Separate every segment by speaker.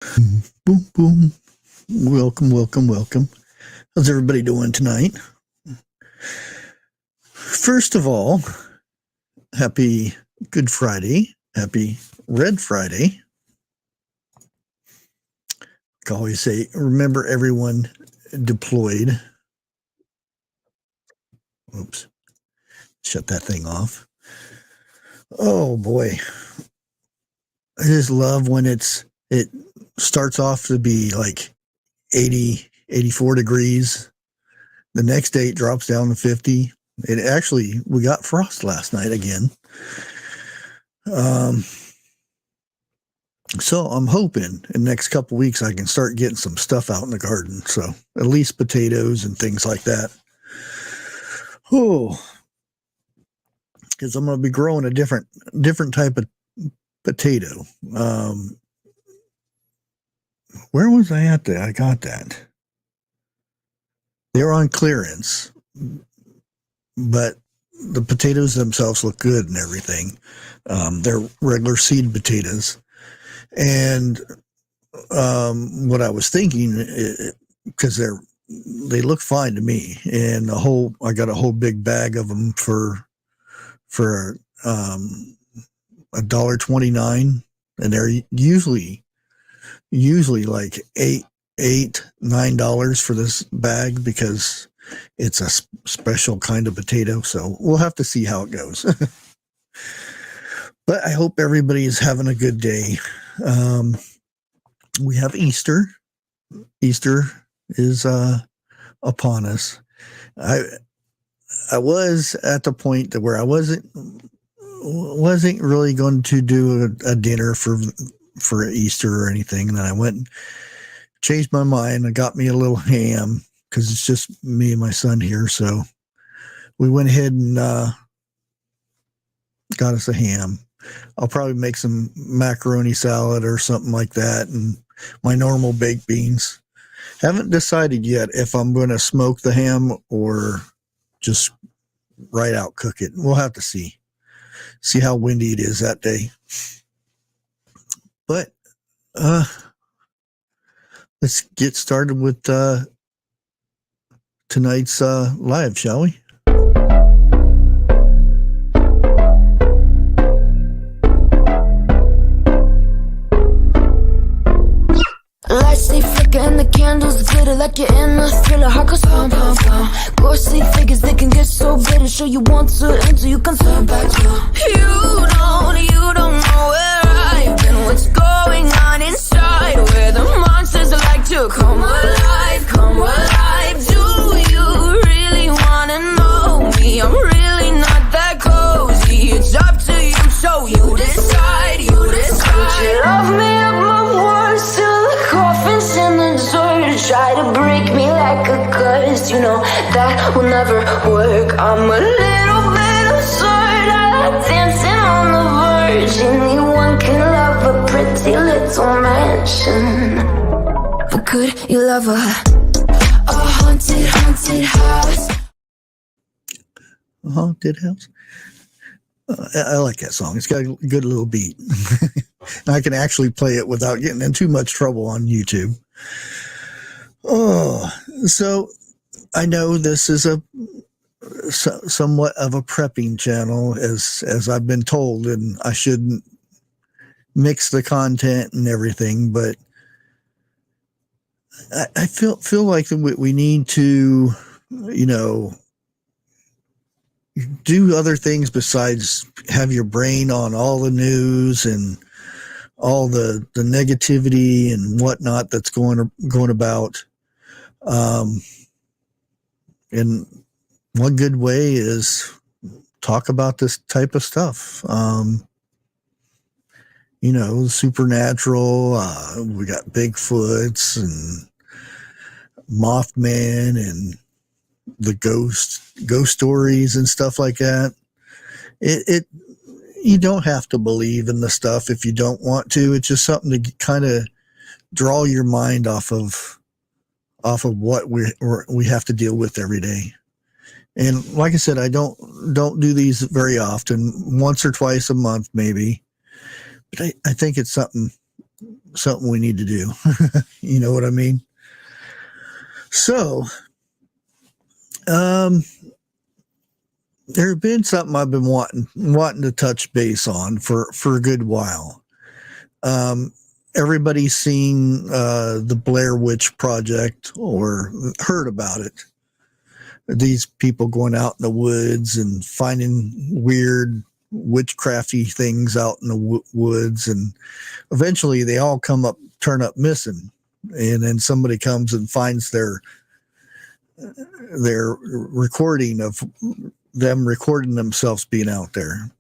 Speaker 1: Boom, boom. Welcome, welcome, welcome. How's everybody doing tonight? First of all, happy Good Friday. Happy Red Friday. I always say, remember everyone deployed. Oops. Shut that thing off. Oh boy. I just love when it starts off to be like 80, 84 degrees. The next day it drops down to 50. We got frost last night again. So I'm hoping in the next couple of weeks I can start getting some stuff out in the garden. So at least potatoes and things like that. Oh, because I'm going to be growing a different type of potato. Where was I at there? I got that. They're on clearance, but the potatoes themselves look good and everything. They're regular seed potatoes. And what I was thinking, because they look fine to me, and I got a whole big bag of them for $1.29, and they're usually like $8-9 for this bag because it's a special kind of potato. So we'll have to see how it goes. But I hope everybody is having a good day. We have Easter. Easter is upon us. I was at the point where I wasn't really going to do a dinner for Easter or anything, and then I went and changed my mind. I got me a little ham because it's just me and my son here. So we went ahead and got us a ham. I'll probably make some macaroni salad or something like that, and my normal baked beans. Haven't decided yet if I'm going to smoke the ham or just right out cook it. We'll have to see how windy it is that day. But let's get started with tonight's live, shall we?
Speaker 2: Lights stay flickering, the candles glitter like you're in a thriller. Heart goes pum pum pum. Ghostly figures, they can get so bitter. Show you want to until you can turn back to. You don't know where I've been. What's going on inside? Where the monsters like to come alive, come alive. Do you really wanna know me? I'm really not that cozy. It's up to you, so you decide, you decide. Would you love me at my worst till the coffin's in the dirt? Try to break me like a curse, you know that will never work. I'm a little bit absurd. I like dancing on the verge. Anyone can love a pretty little mansion, but could you love a haunted house?
Speaker 1: A haunted house? I like that song. It's got a good little beat. And I can actually play it without getting in too much trouble on YouTube. Oh, so I know this is somewhat of a prepping channel, as I've been told, and I shouldn't mix the content and everything, but I feel like we need to, do other things besides have your brain on all the news and all the negativity and whatnot that's going about. And one good way is talk about this type of stuff. Supernatural. We got Bigfoots and Mothman and the ghost stories and stuff like that. You don't have to believe in the stuff if you don't want to. It's just something to kind of draw your mind off of what we have to deal with every day. And like I said, I don't do these very often, once or twice a month maybe. But I think it's something something we need to do. You know what I mean? So, there have been something I've been wanting to touch base on for a good while. Everybody's seen the Blair Witch Project or heard about it. These people going out in the woods and finding weird witchcrafty things out in the woods, and eventually they all turn up missing, and then somebody comes and finds their recording of them recording themselves being out there.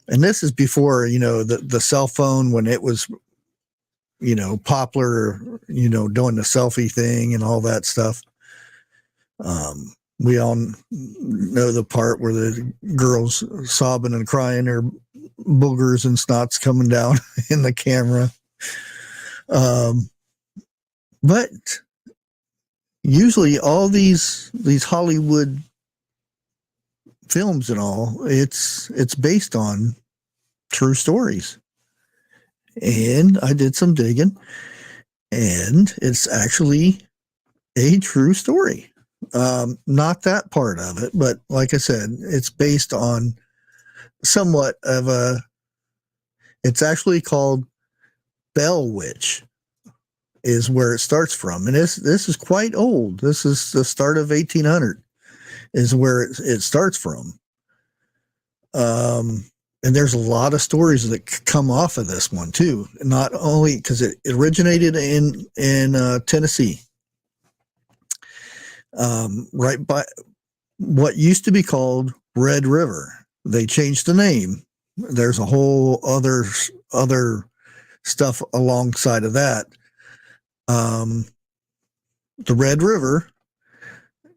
Speaker 1: And this is before, the cell phone, when it was, popular, doing the selfie thing and all that stuff. We all know the part where the girl's sobbing and crying, her boogers and snots coming down in the camera. But usually all these Hollywood films and all, it's based on true stories. And I did some digging, and it's actually a true story. Not that part of it, but like I said, it's based on somewhat of it's actually called Bell Witch, is where it starts from. And this is quite old. This is the start of 1800 is where it starts from. And there's a lot of stories that come off of this one too. Not only because it originated in Tennessee, right by what used to be called Red River. They changed the name. There's a whole other stuff alongside of that. The Red River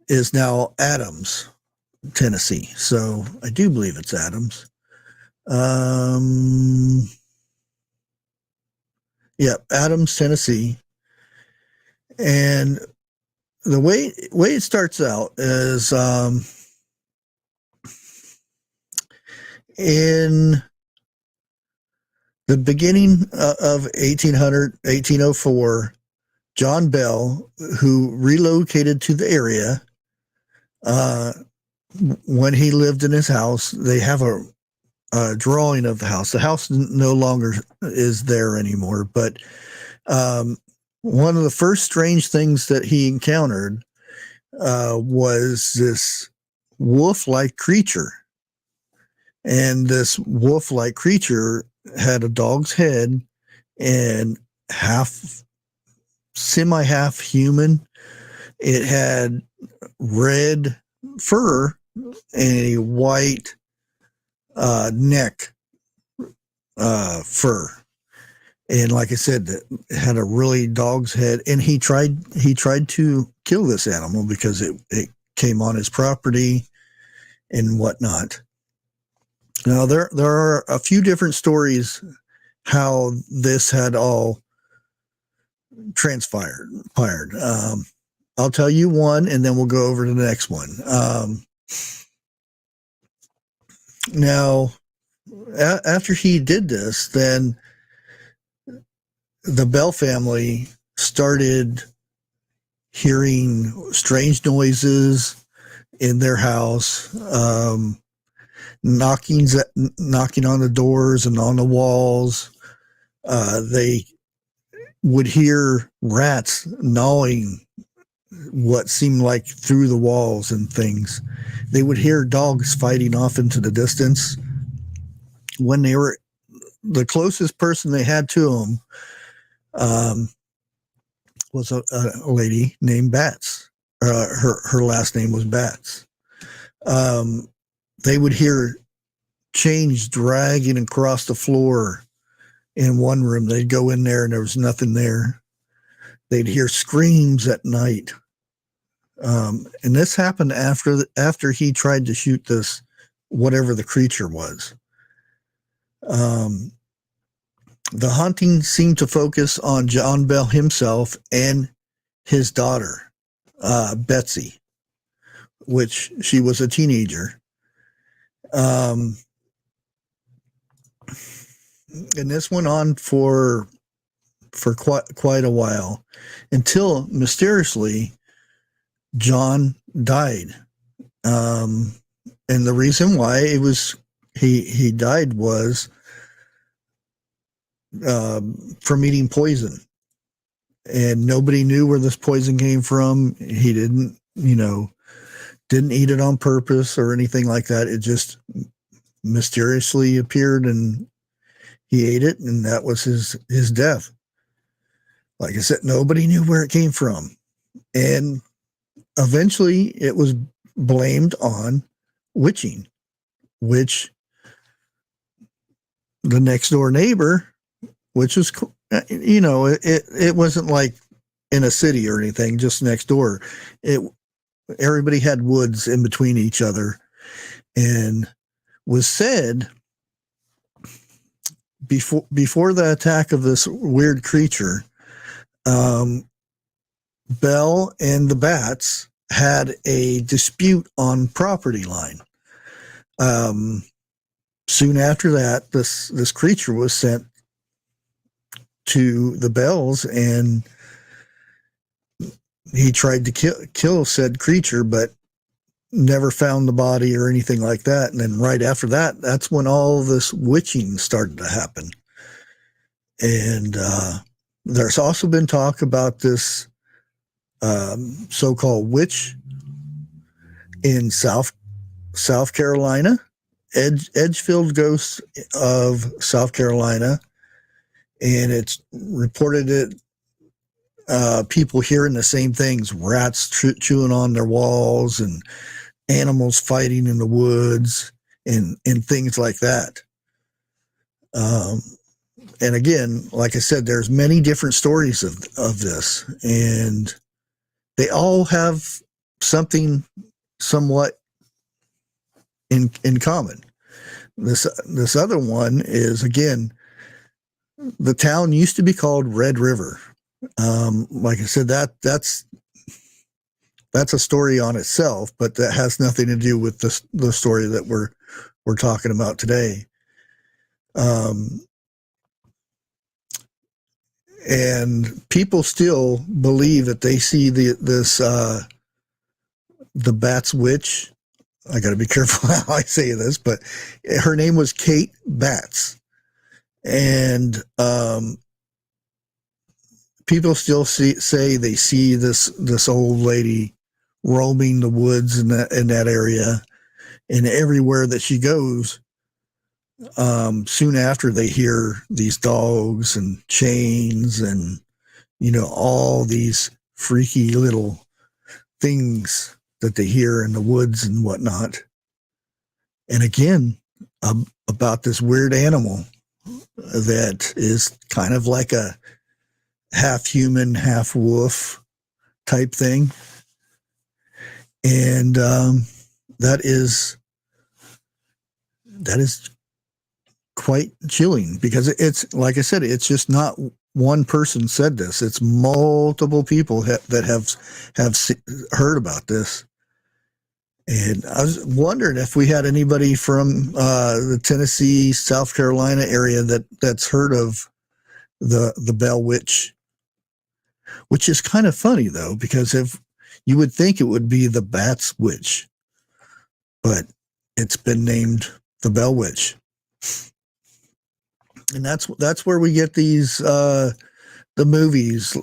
Speaker 1: is now Adams, Tennessee. So I do believe it's Adams. Adams, Tennessee. And the way it starts out is in the beginning of 1804, John Bell, who relocated to the area, when he lived in his house, they have a drawing of the house. The house no longer is there anymore, but one of the first strange things that he encountered was this wolf-like creature. And this wolf-like creature had a dog's head and half human. It had red fur and a white neck fur. And like I said, it had a really dog's head. And he tried to kill this animal because it came on his property and whatnot. Now, there are a few different stories how this had all transpired. I'll tell you one, and then we'll go over to the next one. Now, after he did this, then the Bell family started hearing strange noises in their house, knocking on the doors and on the walls. They would hear rats gnawing what seemed like through the walls and things. They would hear dogs fighting off into the distance. When they were the closest person they had to them was a lady named Bats. Her last name was Bats. They would hear chains dragging across the floor in one room. They'd go in there and there was nothing there. They'd hear screams at night. And this happened after he tried to shoot this, whatever the creature was. The haunting seemed to focus on John Bell himself and his daughter, Betsy, which she was a teenager. And this went on for for quite a while, until mysteriously John died. And the reason why he died was from eating poison, and nobody knew where this poison came from. He didn't eat it on purpose or anything like that. It just mysteriously appeared and he ate it, and that was his death. Like I said, nobody knew where it came from. And eventually it was blamed on witching, which the next door neighbor, which was, it wasn't like in a city or anything, just next door. Everybody had woods in between each other, and was said before the attack of this weird creature, Belle and the bats had a dispute on property line. Soon after that, this creature was sent to the Bells, and he tried to kill said creature, but never found the body or anything like that. And then right after that, that's when all this witching started to happen. And there's also been talk about this so-called witch in South Carolina, Edgefield Ghosts of South Carolina, and it's reported that people hearing the same things: rats chewing on their walls, and animals fighting in the woods, and things like that. And again, like I said, there's many different stories of this, and they all have something somewhat in common. This other one is, again, the town used to be called Red River. Like I said, that's a story on itself, but that has nothing to do with the story that we're talking about today. And people still believe that they see the Bats Witch. I got to be careful how I say this, but her name was Kate Bats, and people still say they see this old lady roaming the woods in that area, and everywhere that she goes. Soon after, they hear these dogs and chains and, all these freaky little things that they hear in the woods and whatnot. And again, about this weird animal that is kind of like a half human, half wolf type thing. And that is quite chilling, because it's, like I said, it's just not one person said this. It's multiple people that have heard about this. And I was wondering if we had anybody from the Tennessee, South Carolina area that's heard of the Bell Witch, which is kind of funny though, because if you would think it would be the Bats Witch, but it's been named the Bell Witch. And that's where we get these the movies,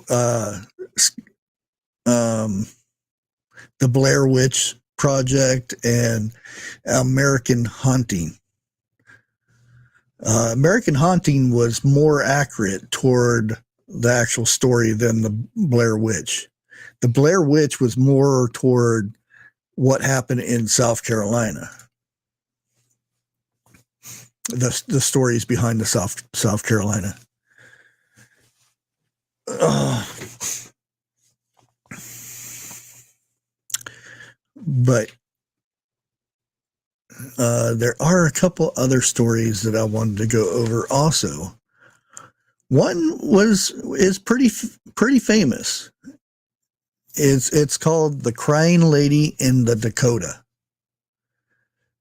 Speaker 1: the Blair Witch Project and American Haunting. American Haunting was more accurate toward the actual story than the Blair Witch. The Blair Witch was more toward what happened in South Carolina. The stories behind the South Carolina. But there are a couple other stories that I wanted to go over also. One is pretty famous. It's called The Crying Lady in the Dakota.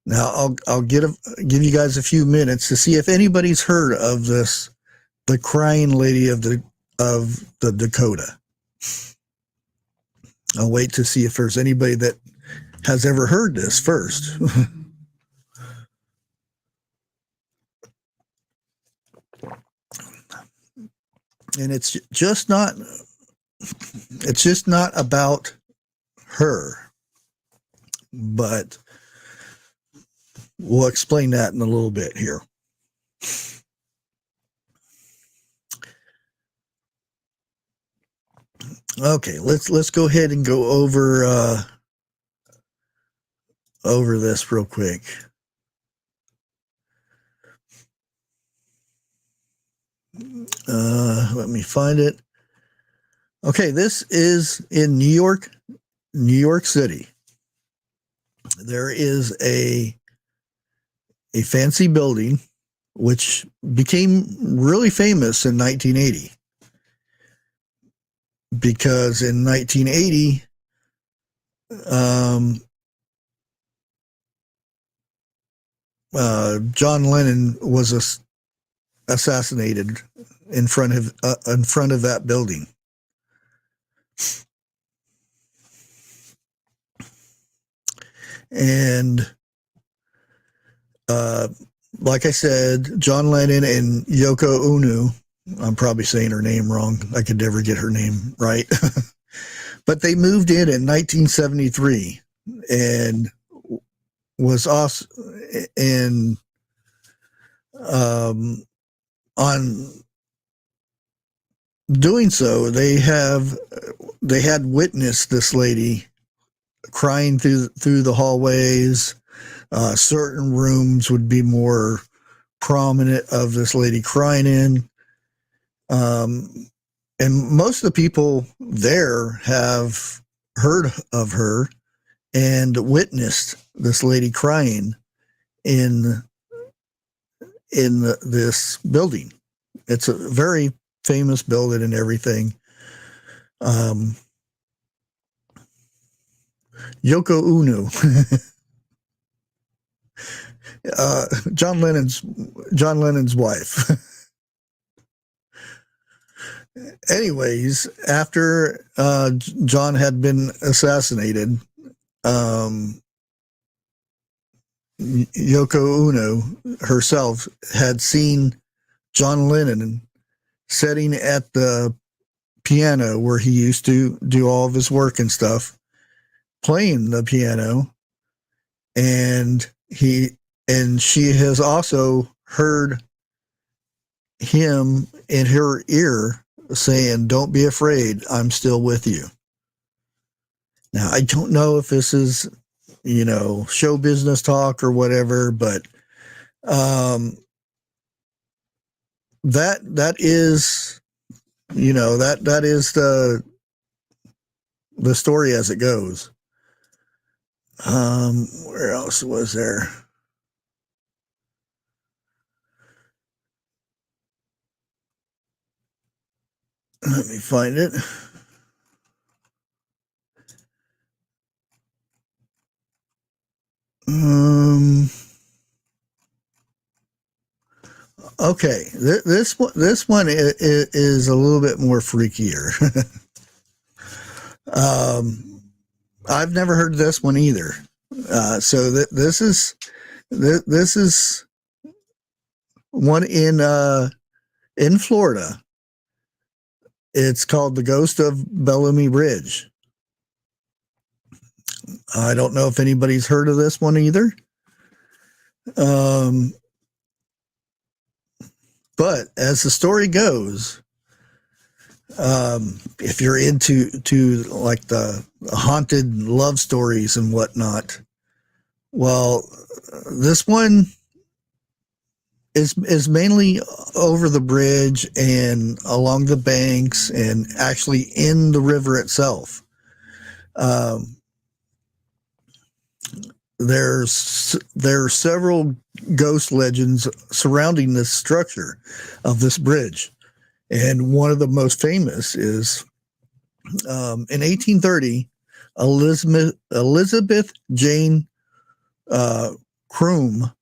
Speaker 1: Now I'll give you guys a few minutes to see if anybody's heard of this, The Crying Lady of the of the Dakota. I'll wait to see if there's anybody that has ever heard this first. And it's just not about her, but we'll explain that in a little bit here. Okay, let's go ahead and go over this real quick. Let me find it. Okay, this is in New York City. There is a fancy building which became really famous in 1980. Because in 1980, John Lennon was assassinated in front of that building. And like I said, John Lennon and Yoko Ono, I'm probably saying her name wrong. I could never get her name right. But they moved in 1973 and was also on doing so, they had witnessed this lady crying through the hallways. Certain rooms would be more prominent of this lady crying in. And most of the people there have heard of her and witnessed this lady crying in this building. It's a very famous building and everything. Yoko Ono, John Lennon's wife. Anyways, after John had been assassinated, Yoko Ono herself had seen John Lennon sitting at the piano where he used to do all of his work and stuff, playing the piano, and she has also heard him in her ear saying, "Don't be afraid, I'm still with you." Now, I don't know if this is, show business talk or whatever, but that is, that is the story as it goes. Where else was there? Let me find it. Okay, this one is a little bit more freakier. I've never heard this one either. So this is one in Florida. It's called the Ghost of Bellamy Bridge. I don't know if anybody's heard of this one either. But as the story goes, if you're into like the haunted love stories and whatnot, well, this one is mainly over the bridge and along the banks and actually in the river itself. There's several ghost legends surrounding this structure of this bridge. And one of the most famous is in 1830, Elizabeth Jane Croom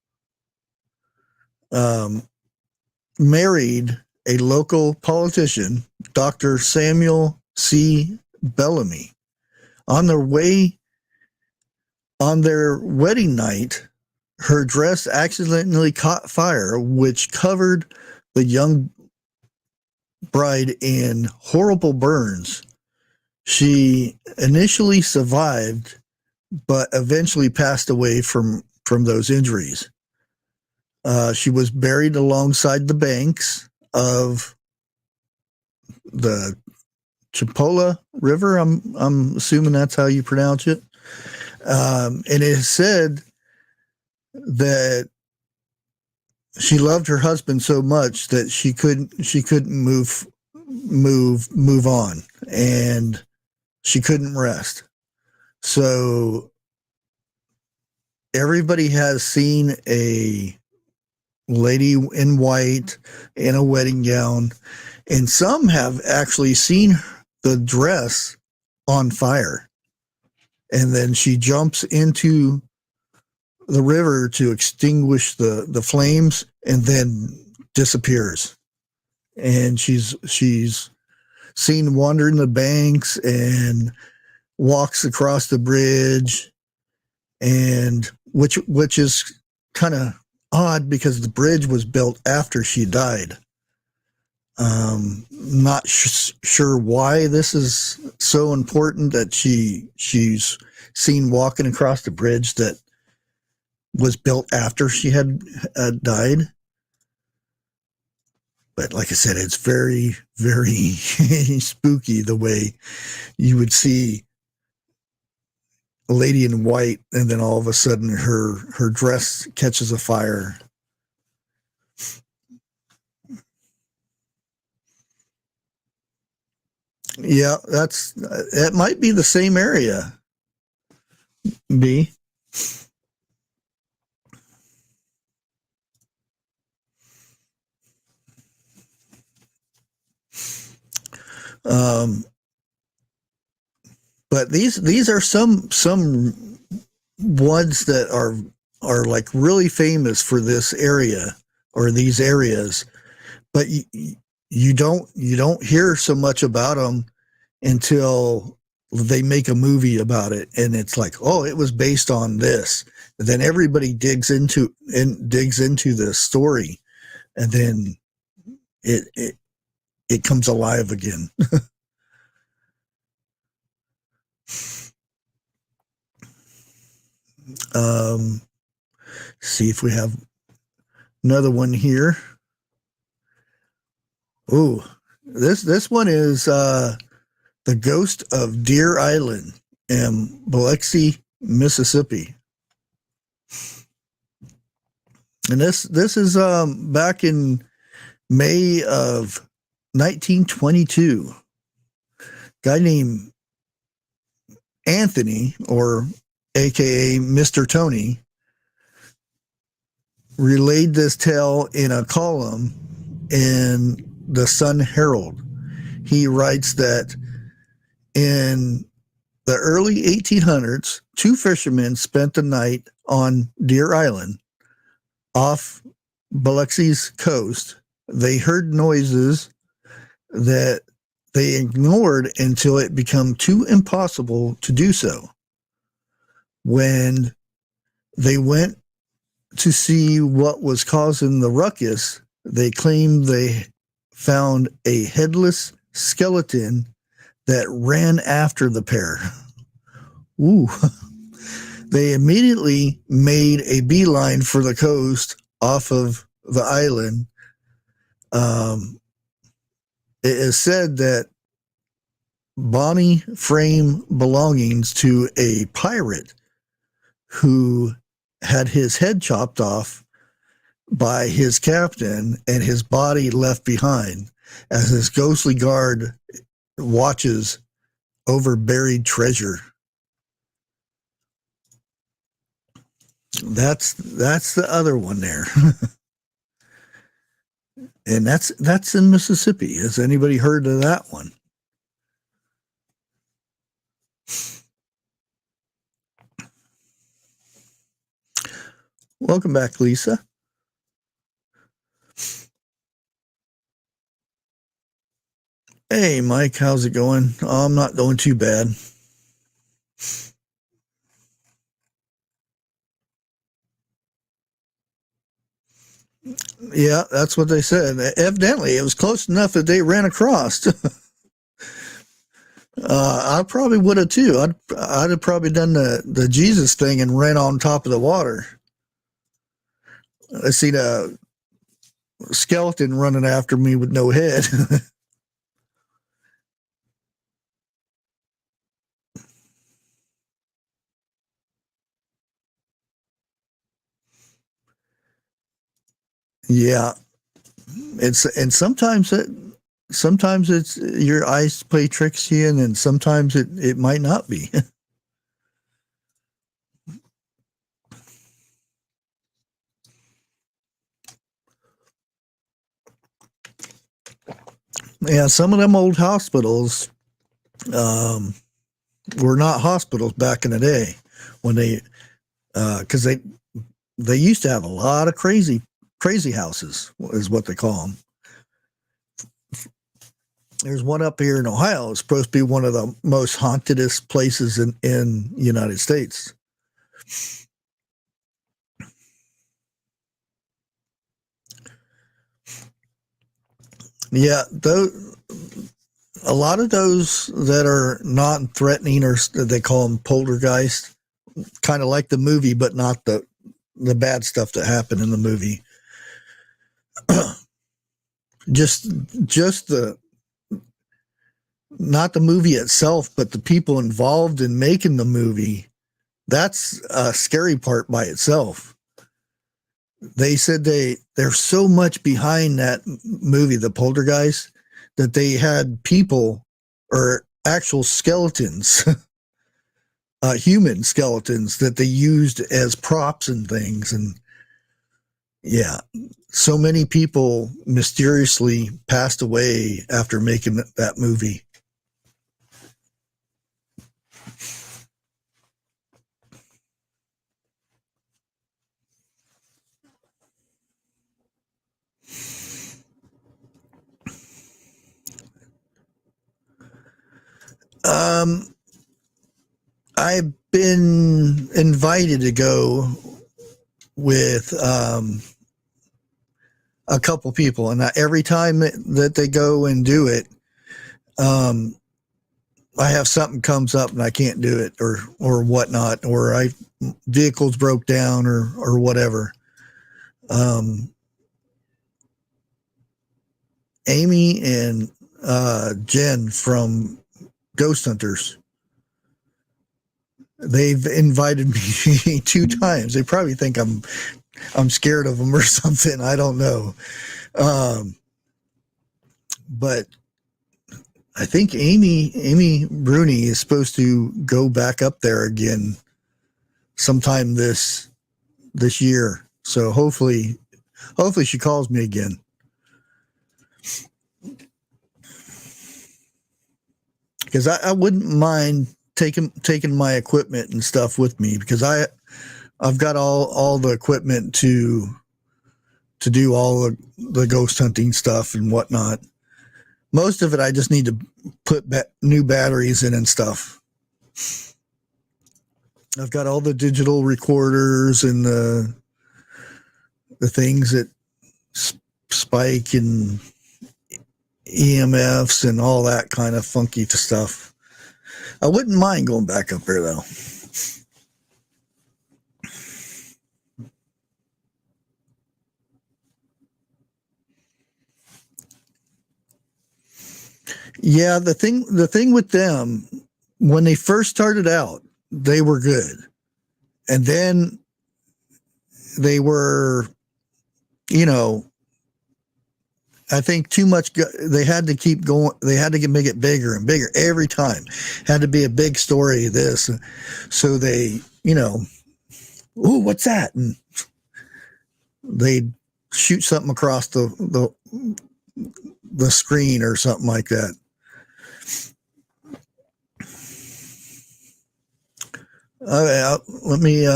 Speaker 1: married a local politician, Dr. Samuel C. Bellamy. On their wedding night, her dress accidentally caught fire, which covered the young bride in horrible burns. She initially survived, but eventually passed away from those injuries. She was buried alongside the banks of the Chipola River. I'm assuming that's how you pronounce it. And it is said that she loved her husband so much that she couldn't move on, and she couldn't rest. So everybody has seen a lady in white in a wedding gown, and some have actually seen the dress on fire, and then she jumps into the river to extinguish the flames and then disappears. And she's seen wandering the banks and walks across the bridge, and which is kind of odd because the bridge was built after she died. Not sure why this is so important that she's seen walking across the bridge that was built after she had died. But like I said, it's very, very spooky the way you would see a lady in white and then all of a sudden her dress catches a fire. Yeah, that might be the same area. B. But these are some ones that are like really famous for this area or these areas, but you don't hear so much about them until they make a movie about it, and it's like, oh, it was based on this. And then everybody digs into this story, and then it comes alive again. See if we have another one here. Oh, this one is the ghost of Deer Island in Biloxi, Mississippi. And this is back in May of 1922. Guy named Anthony, or AKA Mr. Tony, relayed this tale in a column in the Sun Herald. He writes that in the early 1800s, two fishermen spent the night on Deer Island off Biloxi's coast. They heard noises that they ignored until it became too impossible to do so. When they went to see what was causing the ruckus, they claimed they found a headless skeleton that ran after the pair. Ooh. They immediately made a beeline for the coast off of the island. It is said that Bonnie framed belongings to a pirate who had his head chopped off by his captain and his body left behind as his ghostly guard watches over buried treasure. That's the other one there. And that's in Mississippi. Has anybody heard of that one? Welcome back, Lisa. Hey, Mike, how's it going? I'm not doing too bad. Yeah, that's what they said. Evidently, it was close enough that they ran across. I probably would have too. I'd have probably done the Jesus thing and ran on top of the water. I seen a skeleton running after me with no head. Yeah, it's and sometimes it's your eyes play tricks to you, and then sometimes it might not be. Yeah, some of them old hospitals um, were not hospitals back in the day when because they used to have a lot of crazy houses is what they call them. There's one up here in Ohio. It's supposed to be one of the most hauntedest places in the United States. Yeah, a lot of those that are non-threatening, or they call them poltergeist, kind of like the movie, but not the bad stuff that happened in the movie. just just the not the movie itself, but the people involved in making the movie. That's a scary part by itself. They said there's so much behind that movie, The Poltergeist, that they had people or actual skeletons, human skeletons that they used as props and things. And yeah, so many people mysteriously passed away after making that movie. Um, I've been invited to go with a couple people, and every time that they go and do it, um, I have something comes up and I can't do it, or whatnot, or vehicles broke down or whatever. Um, Amy and Jen from Ghost Hunters, they've invited me 2 times. They probably think I'm scared of them or something. I don't know. But I think Amy Bruni is supposed to go back up there again sometime this year. So hopefully she calls me again. Because I wouldn't mind taking my equipment and stuff with me, because I've got all the equipment to do all the ghost hunting stuff and whatnot. Most of it I just need to put new batteries in and stuff. I've got all the digital recorders and the things that spike and EMFs and all that kind of funky stuff. I wouldn't mind going back up there though. Yeah, the thing with them, when they first started out, they were good. And then they were, I think too much. They had to keep going. They had to make it bigger and bigger every time. Had to be a big story. This, so they, ooh, what's that? And they'd shoot something across the screen or something like that. Let me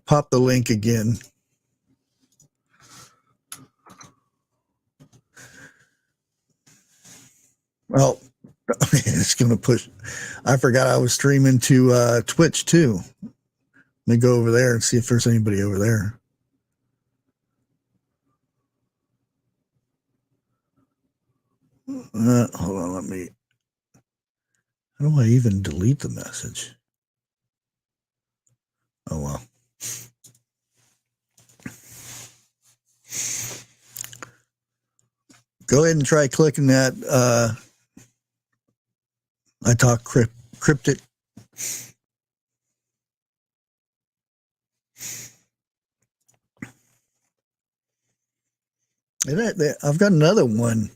Speaker 1: pop the link again. Well, it's going to push. I forgot I was streaming to Twitch too. Let me go over there and see if there's anybody over there. Hold on, let me. How do I even delete the message? Oh, well. Go ahead and try clicking that. I talk cryptic. And I've got another one.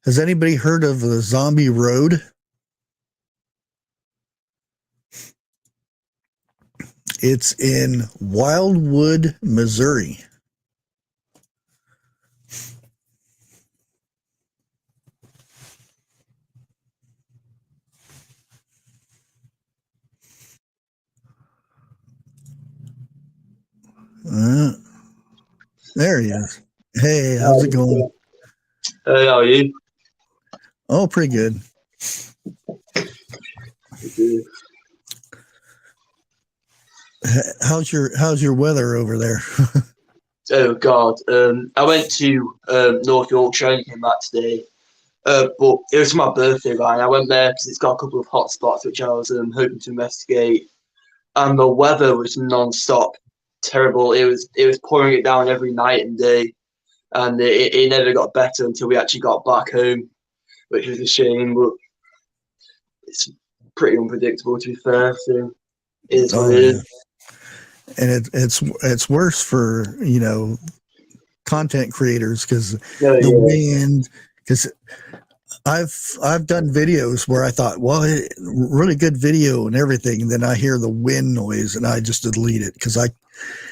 Speaker 1: Has anybody heard of the Zombie Road? It's in Wildwood, Missouri. There he is. Hey, how's it going?
Speaker 3: Hey, how are you?
Speaker 1: Oh, pretty good. How's your weather over there?
Speaker 3: Oh God, I went to North Yorkshire and came back today. But it was my birthday, right? And I went there because it's got a couple of hot spots which I was hoping to investigate. And the weather was non-stop terrible. It was pouring it down every night and day, and it never got better until we actually got back home, which was a shame. But it's pretty unpredictable, to be fair. So it is what it is.
Speaker 1: And it's worse for content creators because the wind. Because I've done videos where I thought, well, really good video and everything, and then I hear the wind noise and I just delete it because I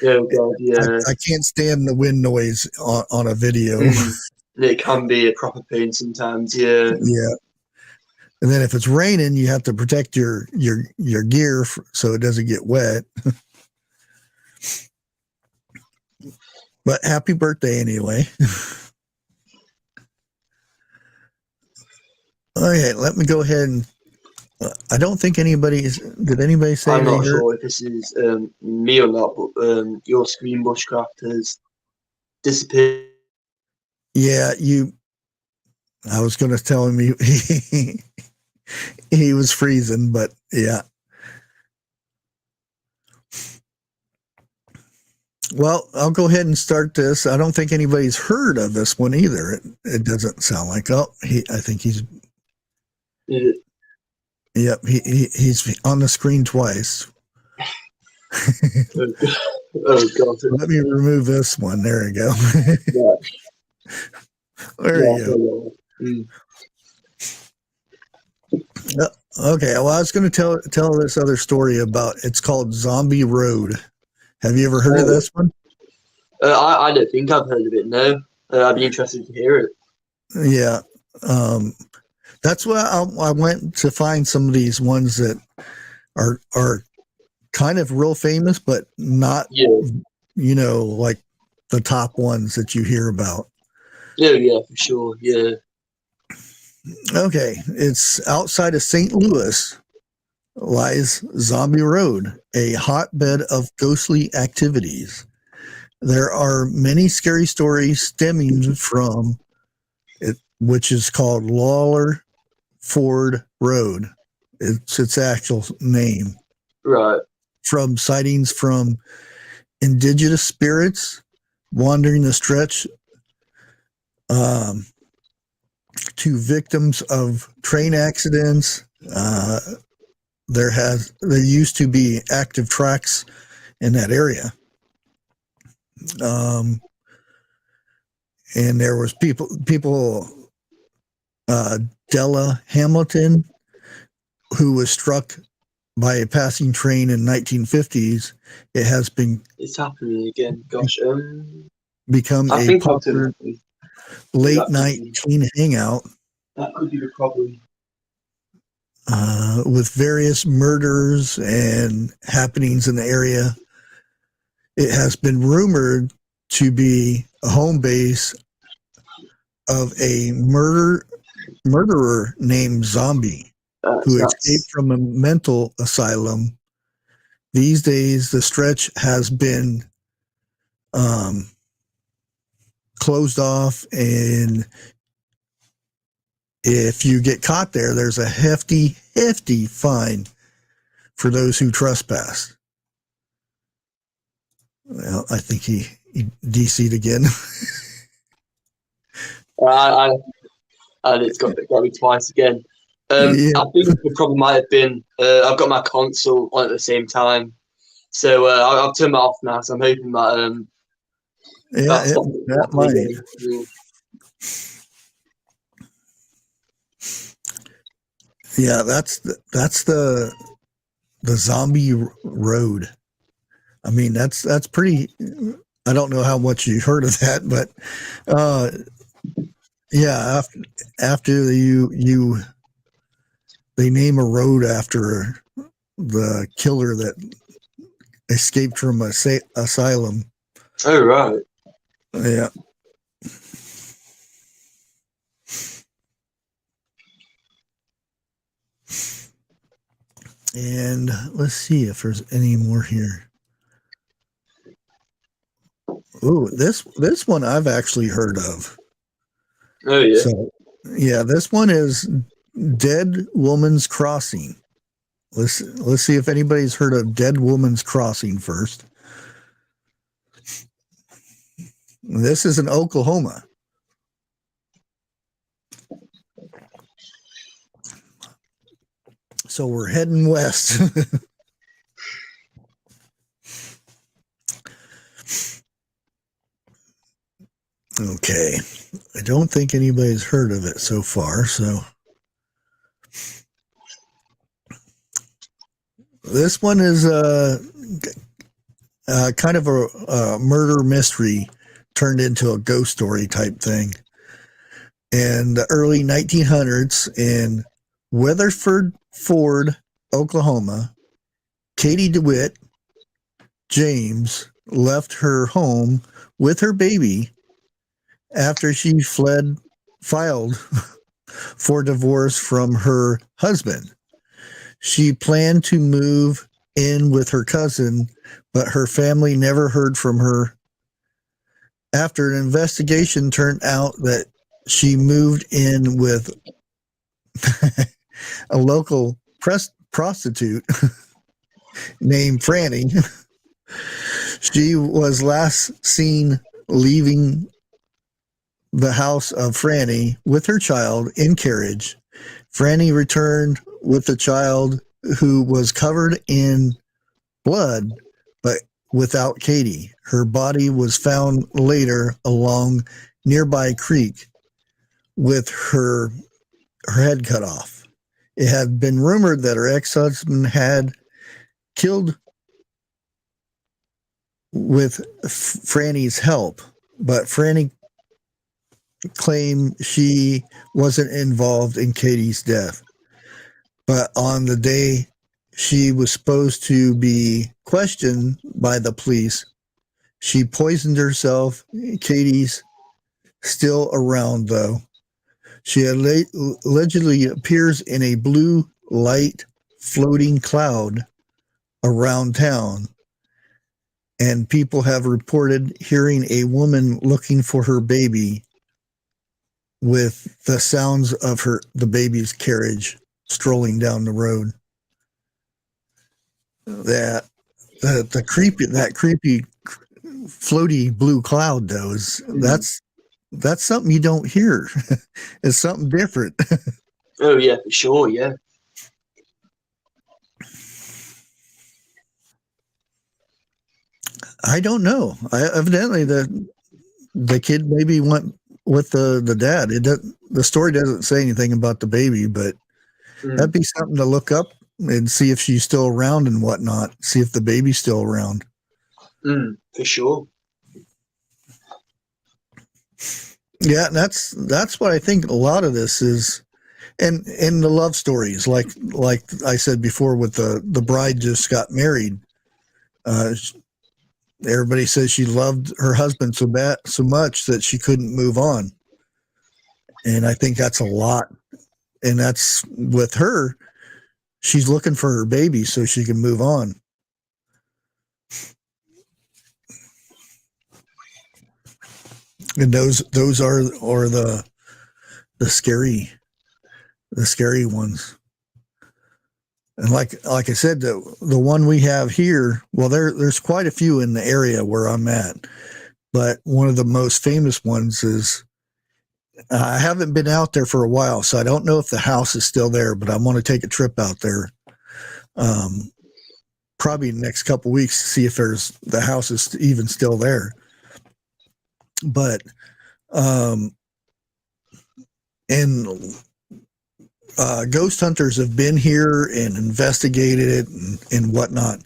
Speaker 1: can't stand the wind noise on a video.
Speaker 3: It can be a proper pain sometimes. Yeah.
Speaker 1: And then if it's raining, you have to protect your gear so it doesn't get wet. But happy birthday anyway. Okay, let me go ahead and. I don't think did anybody say?
Speaker 3: I'm not sure if this is me or not, but your screen Bushcraft has disappeared.
Speaker 1: Yeah, I was going to tell him he was freezing, but yeah. Well, I'll go ahead and start this. I don't think anybody's heard of this one either. It doesn't sound like. I think he's. Yep, he's on the screen twice.
Speaker 3: Oh God!
Speaker 1: Let me remove this one. There we go. There you go. Okay, well, I was going to tell this other story about. It's called Zombie Road. Have you ever heard of this one?
Speaker 3: I don't think I've heard of it. No, I'd be interested to hear it.
Speaker 1: Yeah, that's why I went to find some of these ones that are kind of real famous, but not like the top ones that you hear about.
Speaker 3: Yeah, for sure. Yeah.
Speaker 1: Okay, it's outside of St. Louis. Lies Zombie Road, a hotbed of ghostly activities. There are many scary stories stemming from it, which is called Lawler Ford Road. It's its actual name.
Speaker 3: Right.
Speaker 1: From sightings from indigenous spirits wandering the stretch to victims of train accidents. There used to be active tracks in that area. And there was people Della Hamilton, who was struck by a passing train in 1950s. It's
Speaker 3: happening again. Gosh.
Speaker 1: Become a popular late night teen hangout.
Speaker 3: That could be the problem.
Speaker 1: With various murders and happenings in the area. It has been rumored to be a home base of a murderer named Zombie who escaped from a mental asylum. These days, the stretch has been closed off, and if you get caught there, there's a hefty fine for those who trespass. Well, I think he DC'd again.
Speaker 3: And it's got me twice again. I think the problem might have been I've got my console on at the same time, so I've turned that off now. So I'm hoping that
Speaker 1: that might. Yeah, that's the zombie road. I mean, that's pretty. I don't know how much you heard of that, but yeah, after they name a road after the killer that escaped from a asylum.
Speaker 3: Oh, right.
Speaker 1: Yeah. And let's see if there's any more here. Oh, this one I've actually heard of.
Speaker 3: Oh, yeah.
Speaker 1: So, yeah, this one is Dead Woman's Crossing. Let's see if anybody's heard of Dead Woman's Crossing first. This is in Oklahoma. So we're heading west. Okay. I don't think anybody's heard of it so far, so this one is kind of a murder mystery turned into a ghost story type thing. In the early 1900s in Weatherford Ford, Oklahoma, Katie DeWitt James left her home with her baby after she filed for divorce from her husband. She planned to move in with her cousin, but her family never heard from her. After an investigation turned out that she moved in with a local prostitute named Franny. She was last seen leaving the house of Franny with her child in carriage. Franny returned with the child who was covered in blood, but without Katie. Her body was found later along nearby creek with her head cut off. It had been rumored that her ex-husband had killed with Franny's help, but Franny claimed she wasn't involved in Katie's death. But on the day she was supposed to be questioned by the police, she poisoned herself. Katie's still around, though. She allegedly appears in a blue light floating cloud around town, and people have reported hearing a woman looking for her baby with the sounds of the baby's carriage strolling down the road. That creepy floaty blue cloud, though, that's something you don't hear. It's something different.
Speaker 3: Oh yeah, for sure, yeah.
Speaker 1: I don't know. Evidently, the kid maybe went with the dad. The story doesn't say anything about the baby, but that'd be something to look up and see if she's still around and whatnot. See if the baby's still around.
Speaker 3: For sure.
Speaker 1: Yeah, that's what I think a lot of this is, and in the love stories, like I said before, with the bride just got married. Everybody says she loved her husband so much that she couldn't move on. And I think that's a lot. And that's with her. She's looking for her baby so she can move on. And those are the scary ones. And like I said, the one we have here, well, there's quite a few in the area where I'm at, but one of the most famous ones is, I haven't been out there for a while, so I don't know if the house is still there, but I want to take a trip out there, probably the next couple of weeks to see if the house is even still there. But, ghost hunters have been here and investigated it and whatnot,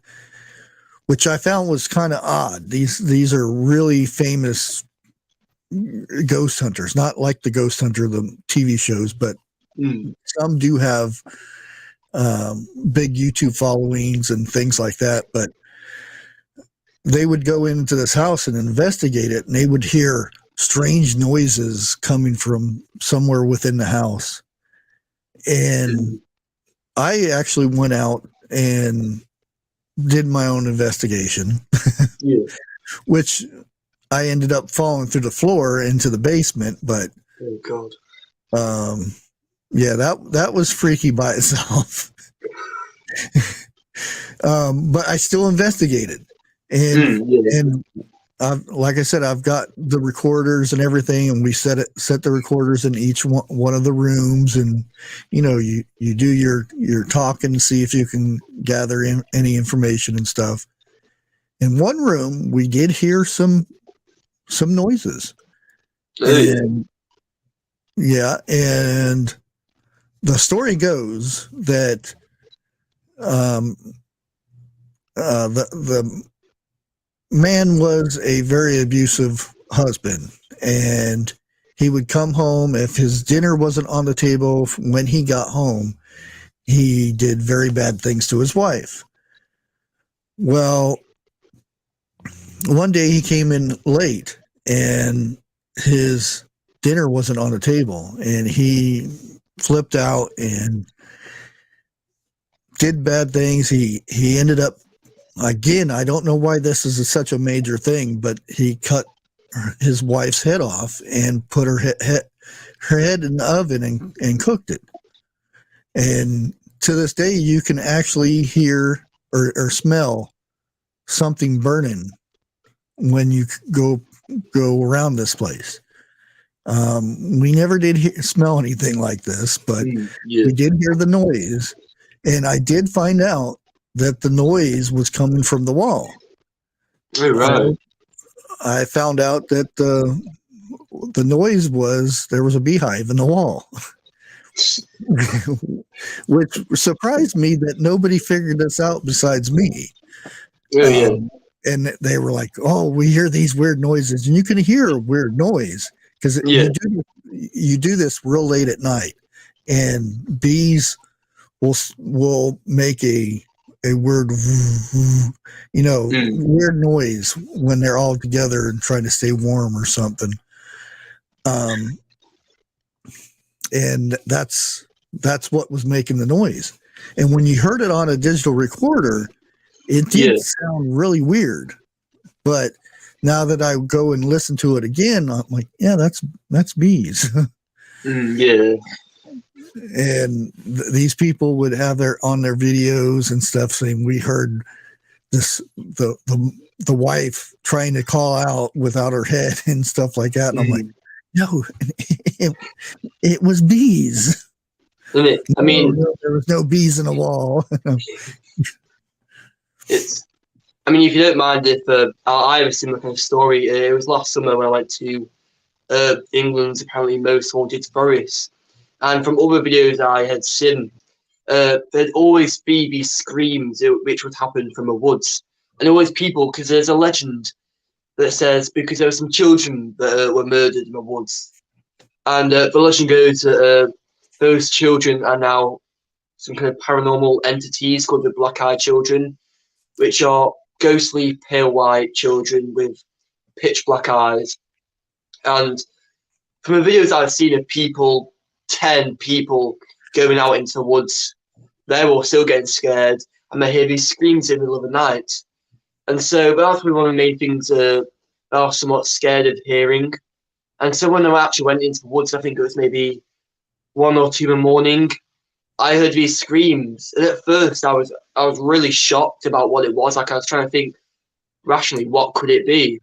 Speaker 1: which I found was kind of odd. These are really famous ghost hunters, not like the Ghost Hunter, the TV shows, but some do have big YouTube followings and things like that. But they would go into this house and investigate it, and they would hear strange noises coming from somewhere within the house. And I actually went out and did my own investigation, which I ended up falling through the floor into the basement. But
Speaker 3: oh God,
Speaker 1: yeah, that was freaky by itself. But I still investigated, and like I said, I've got the recorders and everything, and we set the recorders in each one of the rooms, and you do your talking to see if you can gather any information and stuff. In one room, we did hear some noises, and and the story goes that the man was a very abusive husband, and he would come home if his dinner wasn't on the table. When he got home, he did very bad things to his wife. Well, one day he came in late and his dinner wasn't on the table, and he flipped out and did bad things. He ended up, again, I don't know why this is such a major thing, but he cut his wife's head off and put her head in the oven and cooked it. And to this day, you can actually hear or smell something burning when you go around this place. We never did smell anything like this, but we did hear the noise, and I did find out that the noise was coming from the wall.
Speaker 3: Oh, right.
Speaker 1: I found out that the noise was there was a beehive in the wall, which surprised me that nobody figured this out besides me.
Speaker 3: Oh, yeah.
Speaker 1: And they were like, "Oh, we hear these weird noises," and you can hear a weird noise because you do this real late at night, and bees will make a weird, weird noise when they're all together and trying to stay warm or something. And that's what was making the noise. And when you heard it on a digital recorder, it did sound really weird. But now that I go and listen to it again, I'm like, yeah, that's bees.
Speaker 3: Yeah.
Speaker 1: And these people would have on their videos and stuff saying, we heard this, the wife trying to call out without her head and stuff like that. And I'm like, no, it was bees.
Speaker 3: I mean,
Speaker 1: no, there was no bees in the wall.
Speaker 3: If you don't mind, if I have a similar kind of story. It was last summer when I went to England's apparently most haunted forest, and from other videos I had seen, there'd always be these screams which would happen from the woods, and always people, because there's a legend that says because there were some children that were murdered in the woods, and the legend goes that those children are now some kind of paranormal entities called the black-eyed children, which are ghostly pale white children with pitch black eyes. And from the videos I've seen of people, 10 people going out into the woods, they're all still getting scared, and they hear these screams in the middle of the night. And so that's probably one of the main things I was somewhat scared of hearing. And so when I actually went into the woods, I think it was maybe 1 or 2 in the morning, I heard these screams. And at first I was really shocked about what it was. Like, I was trying to think rationally, what could it be?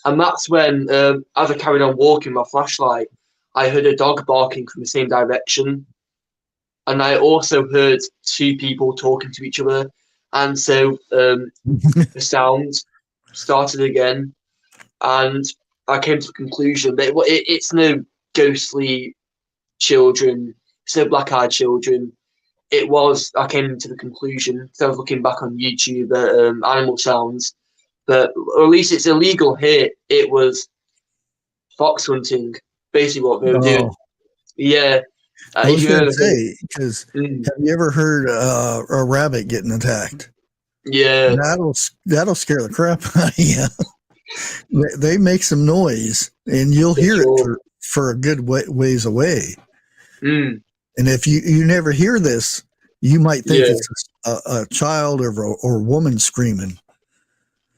Speaker 3: And that's when, as I carried on walking my flashlight, I heard a dog barking from the same direction. And I also heard 2 people talking to each other. And so the sound started again. And I came to the conclusion that it's no ghostly children, it's no black-eyed children. I came to the conclusion, so I was looking back on YouTube at animal sounds, but or at least it's illegal here. It was fox hunting, basically what they were doing. Yeah.
Speaker 1: I was going to say, because have you ever heard a rabbit getting attacked?
Speaker 3: Yeah.
Speaker 1: That'll scare the crap out of you. They make some noise, and you'll hear it for a good ways away.
Speaker 3: Mm.
Speaker 1: And if you never hear this, you might think it's a child or woman screaming.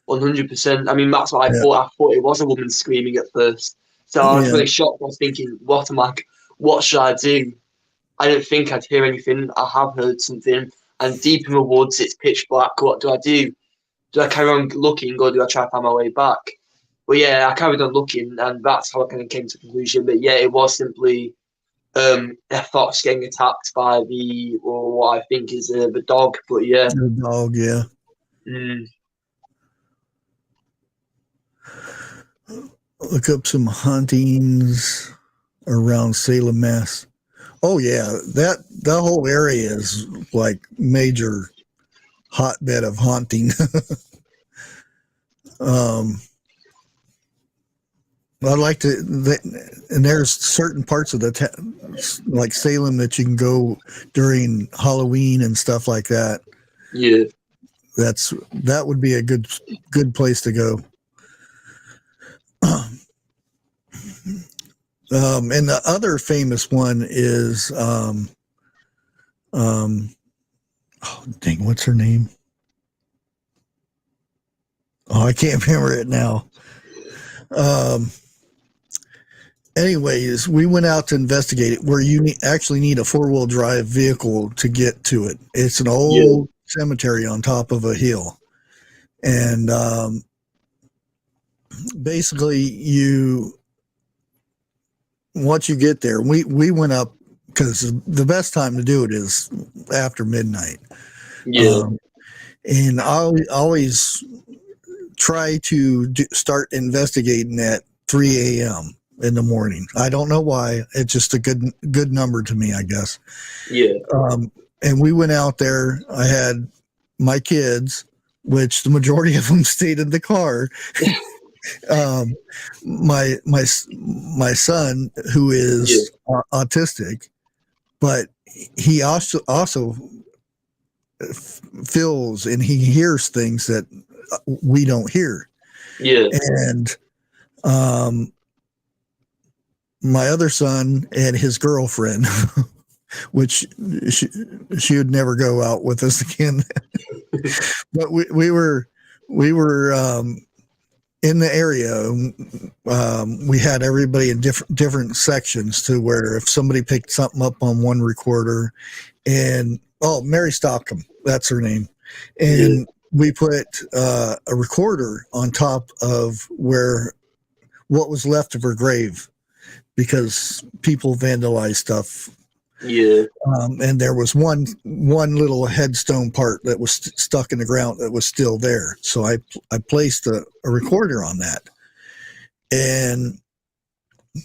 Speaker 3: 100%. I mean, that's what I thought. I thought it was a woman screaming at first. So I was really shocked. I was thinking, what should I do? I didn't think I'd hear anything. I have heard something. And deep in the woods, it's pitch black. What do I do? Do I carry on looking, or do I try to find my way back? Well, I carried on looking, and that's how I kind of came to the conclusion. But it was simply a fox getting attacked by what I think is the dog. But
Speaker 1: the dog, yeah.
Speaker 3: Mm.
Speaker 1: Look up some hauntings around Salem, Mass. Oh yeah, that whole area is like major hotbed of haunting. I'd like to, and there's certain parts of like Salem, that you can go during Halloween and stuff like that.
Speaker 3: Yeah,
Speaker 1: that would be a good place to go. And the other famous one is, oh dang, what's her name? Oh, I can't remember it now. Anyways, we went out to investigate it, where you actually need a 4-wheel drive vehicle to get to it. It's an old cemetery on top of a hill. And basically, once you get there, we went up, because the best time to do it is after midnight.
Speaker 3: Yeah.
Speaker 1: And I always try to start investigating at 3 a.m. in the morning. I don't know why. It's just a good number to me, I guess.
Speaker 3: Yeah.
Speaker 1: And we went out there. I had my kids, which the majority of them stayed in the car. My son, who is autistic, but he also feels and he hears things that we don't hear.
Speaker 3: Yeah.
Speaker 1: And my other son and his girlfriend, which she would never go out with us again. But we were in the area. We had everybody in different sections, to where if somebody picked something up on one recorder, and Mary Stockham, that's her name, and we put a recorder on top of what was left of her grave, because people vandalized stuff.
Speaker 3: Yeah.
Speaker 1: And there was one little headstone part that was stuck in the ground that was still there. So I placed a recorder on that. And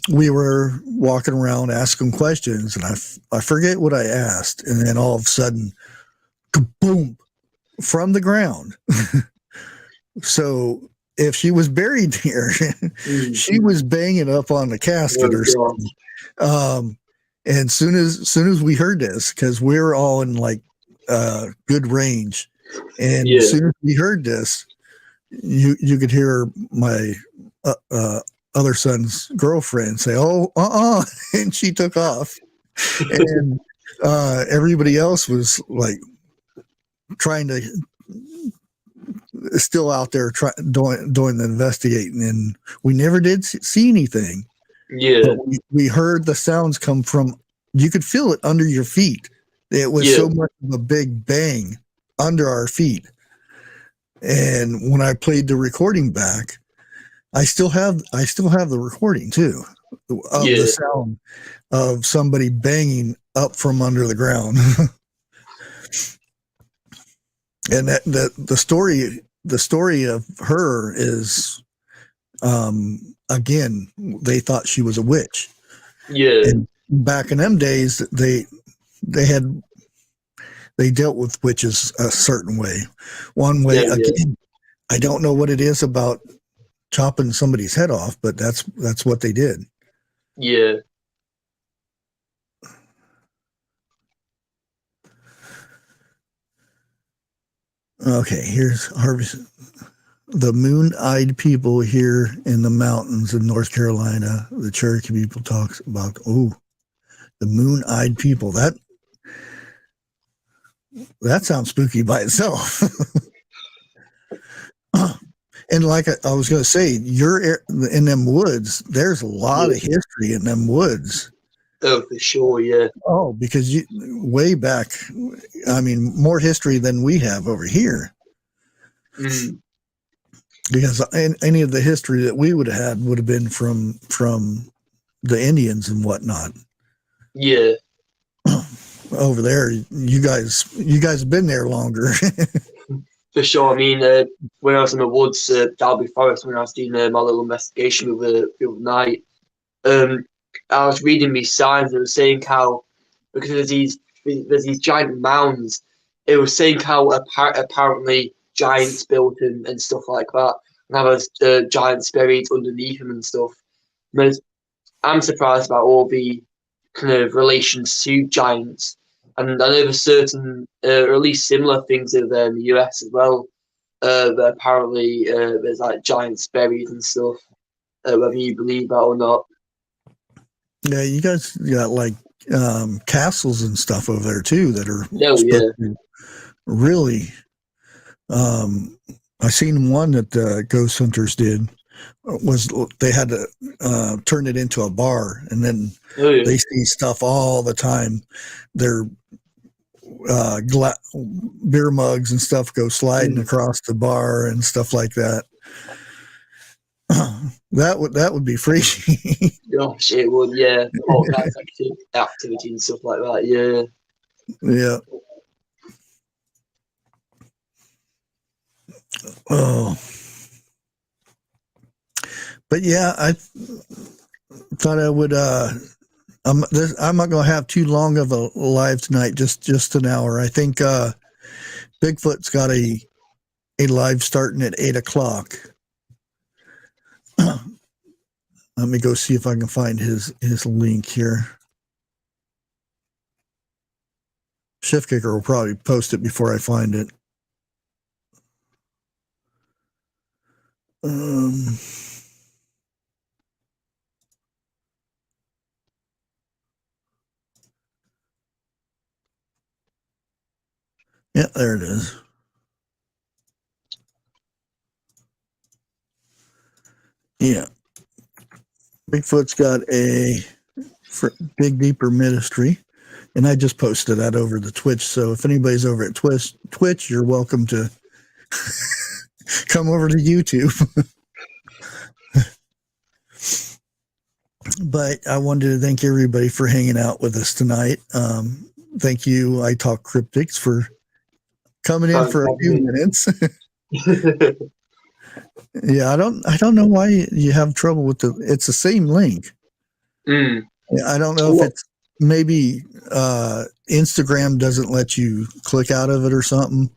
Speaker 1: we were walking around asking questions, and I forget what I asked. And then all of a sudden, kaboom, from the ground. So if she was buried here, she was banging up on the casket or something. And soon as we heard this, because we were all in like good range, and as soon as we heard this, you could hear my other son's girlfriend, say, "Oh, and she took off, and everybody else was like trying to still out there doing the investigating, and we never did see anything.
Speaker 3: Yeah.
Speaker 1: But we heard the sounds come from. You could feel it under your feet. It was so much of a big bang under our feet. And when I played the recording back, I still have the recording too of the sound of somebody banging up from under the ground. And that the story of her is, again, they thought she was a witch.
Speaker 3: Yeah.
Speaker 1: And back in them days, they dealt with witches a certain way. One way, again, I don't know what it is about chopping somebody's head off, but that's what they did.
Speaker 3: Yeah.
Speaker 1: Okay, here's Harvey. The moon-eyed people here in the mountains of North Carolina, the Cherokee people talks about, the moon-eyed people. That sounds spooky by itself. And like I was going to say, you're in them woods. There's a lot of history in them woods.
Speaker 3: Oh, for sure, yeah.
Speaker 1: Oh, because way back, I mean, more history than we have over here.
Speaker 3: Mm.
Speaker 1: Because any of the history that we would have had would have been from the Indians and whatnot.
Speaker 3: Yeah.
Speaker 1: Over there, you guys have been there longer.
Speaker 3: For sure. I mean, when I was in the woods, Derby Forest, when I was doing my little investigation the other night, I was reading these signs. It was saying how, because there's these giant mounds, it was saying how apparently giants built them and stuff like that, and how there's giants buried underneath them and stuff. And I'm surprised about all the kind of relations to giants. And I know there's certain, or at least similar things over there in the US as well, that apparently there's like giants buried and stuff, whether you believe that or not.
Speaker 1: Yeah, you guys got like castles and stuff over there too that are really. I seen one that the ghost hunters did. Was they had to turn it into a bar, and then they see stuff all the time. Their beer mugs and stuff go sliding across the bar and stuff like that. That would be freaky.
Speaker 3: Gosh, it would, yeah. All kinds of activity and stuff like that, yeah.
Speaker 1: Yeah. Oh. But yeah, I thought I would. I'm not going to have too long of a live tonight. Just an hour. I think Bigfoot's got a live starting at 8:00. Let me go see if I can find his link here. Shift Kicker will probably post it before I find it. Yeah, there it is. Yeah. Bigfoot's got a Big Deeper Ministry, and I just posted that over the Twitch. So if anybody's over at Twitch, you're welcome to come over to YouTube. But I wanted to thank everybody for hanging out with us tonight. Thank you, I Talk Cryptics, for coming in for a few minutes. Yeah, I don't know why you have trouble with it's the same link. I don't know if it's maybe Instagram doesn't let you click out of it or something.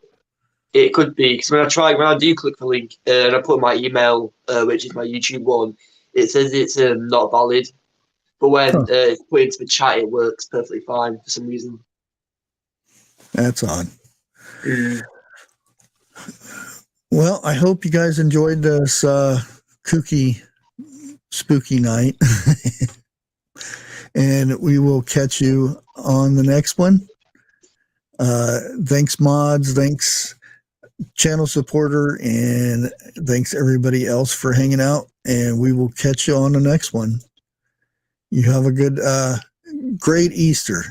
Speaker 1: It
Speaker 3: could be, because when I do click the link and I put my email, which is my YouTube one, it says it's not valid. But when it's put into the chat, it works perfectly fine for some reason.
Speaker 1: That's odd. Well, I hope you guys enjoyed this kooky spooky night. And we will catch you on the next one. Thanks, mods. Thanks, channel supporter. And thanks, everybody else, for hanging out. And we will catch you on the next one. You have a good, great Easter.